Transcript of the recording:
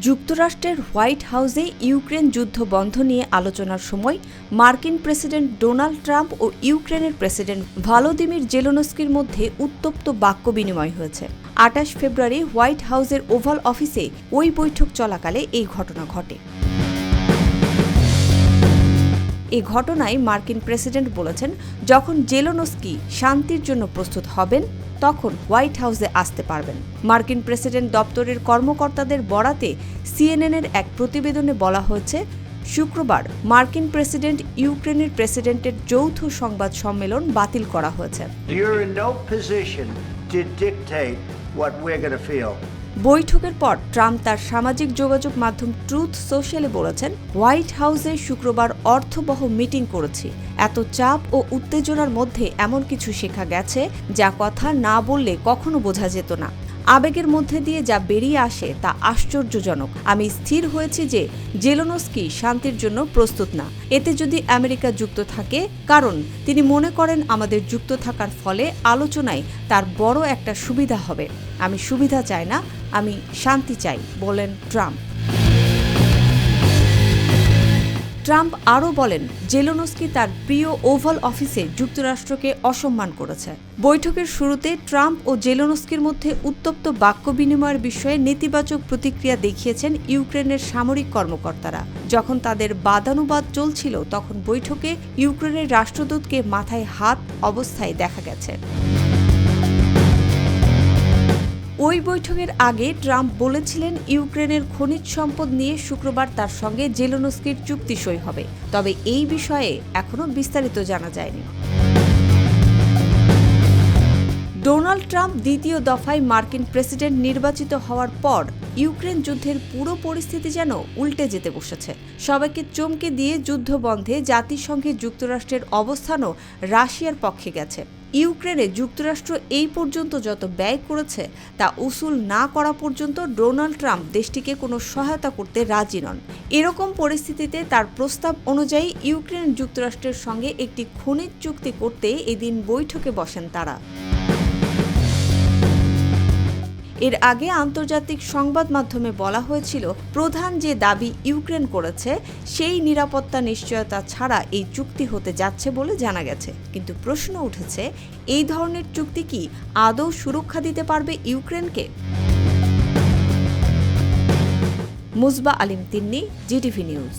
যুক্তরাষ্ট্রের হোয়াইট হাউসে ইউক্রেন যুদ্ধ বন্ধ নিয়ে আলোচনার সময় মার্কিন প্রেসিডেন্ট ডোনাল্ড ট্রাম্প ও ইউক্রেনের প্রেসিডেন্ট ভলোদিমির জেলেনস্কির মধ্যে উত্তপ্ত বাক্য বিনিময় হয়েছে। ২৮ ফেব্রুয়ারি হোয়াইট হাউসের ওভাল অফিসে ওই বৈঠক চলাকালে এই ঘটনা ঘটে। এই ঘটনায় মার্কিন প্রেসিডেন্ট বলেছেন, যখন জেলেনস্কি শান্তির জন্য প্রস্তুত হবেন তখন হোয়াইট হাউসে আসতে পারবেন। মার্কিন প্রেসিডেন্ট দপ্তরের কর্মকর্তাদের বরাতে সিএনএনের এক প্রতিবেদনে বলা হয়েছে, শুক্রবার মার্কিন প্রেসিডেন্ট ইউক্রেনের প্রেসিডেন্টের যৌথ সংবাদ সম্মেলন বাতিল করা হয়েছে। বৈঠকের পর ট্রাম্প তার সামাজিক যোগাযোগ মাধ্যম ট্রুথ সোশ্যালে বলেছেন, হোয়াইট হাউসে শুক্রবার অর্থবহ মিটিং করেছি। এত চাপ ও উত্তেজনার মধ্যে এমন কিছু শেখা গেছে যা কথা না বললে কখনো বোঝা যেত না। আবেগের মধ্যে দিয়ে যা বেরিয়ে আসে তা আশ্চর্যজনক। আমি স্থির হয়েছি যে জেলেনস্কি শান্তির জন্য প্রস্তুত না। এতে যদি আমেরিকা যুক্ত থাকে, কারণ তিনি মনে করেন আমাদের যুক্ত থাকার ফলে আলোচনায় তার বড় একটা সুবিধা হবে। আমি সুবিধা চাই না, আমি শান্তি চাই, বলেন ট্রাম্প। ট্রাম্প আরও বলেন, জেলেনস্কি তার প্রিয় ওভাল অফিসে যুক্তরাষ্ট্রকে অসম্মান করেছে। বৈঠকের শুরুতে ট্রাম্প ও জেলেনস্কির মধ্যে উত্তপ্ত বাক্য বিনিময়ের বিষয়ে নেতিবাচক প্রতিক্রিয়া দেখিয়েছেন ইউক্রেনের সামরিক কর্মকর্তারা। যখন তাদের বাদানুবাদ চলছিল, তখন বৈঠকে ইউক্রেনের রাষ্ট্রদূতকে মাথায় হাত অবস্থায় দেখা গেছে। ওই বৈঠকের আগে ট্রাম্প বলেছিলেন, ইউক্রেনের খনিজ সম্পদ নিয়ে শুক্রবার তার সঙ্গে জেলেনস্কির চুক্তি সই হবে। তবে এই বিষয়ে এখনও বিস্তারিত জানা যায়নি। ডোনাল্ড ট্রাম্প দ্বিতীয় দফায় মার্কিন প্রেসিডেন্ট নির্বাচিত হওয়ার পর ইউক্রেন যুদ্ধের পুরো পরিস্থিতি যেন উল্টে যেতে বসেছে। সবাইকে চমকে দিয়ে যুদ্ধ বন্ধে জাতিসংঘে যুক্তরাষ্ট্রের অবস্থানও রাশিয়ার পক্ষে গেছে। ইউক্রেনে যুক্তরাষ্ট্র এই পর্যন্ত যত ব্যয় করেছে তা উসুল না করা পর্যন্ত ডোনাল্ড ট্রাম্প দেশটিকে কোনো সহায়তা করতে রাজি নন। এরকম পরিস্থিতিতে তার প্রস্তাব অনুযায়ী ইউক্রেন যুক্তরাষ্ট্রের সঙ্গে একটি খনিজ চুক্তি করতে এদিন বৈঠকে বসেন তারা। এর আগে আন্তর্জাতিক সংবাদ মাধ্যমে বলা হয়েছিল, প্রধান যে দাবি ইউক্রেন করেছে সেই নিরাপত্তা নিশ্চয়তা ছাড়া এই চুক্তি হতে যাচ্ছে বলে জানা গেছে। কিন্তু প্রশ্ন উঠেছে, এই ধরনের চুক্তি কি আদৌ সুরক্ষা দিতে পারবে ইউক্রেনকে? মুসবা আলিম তিন্নি, জিটিভি নিউজ।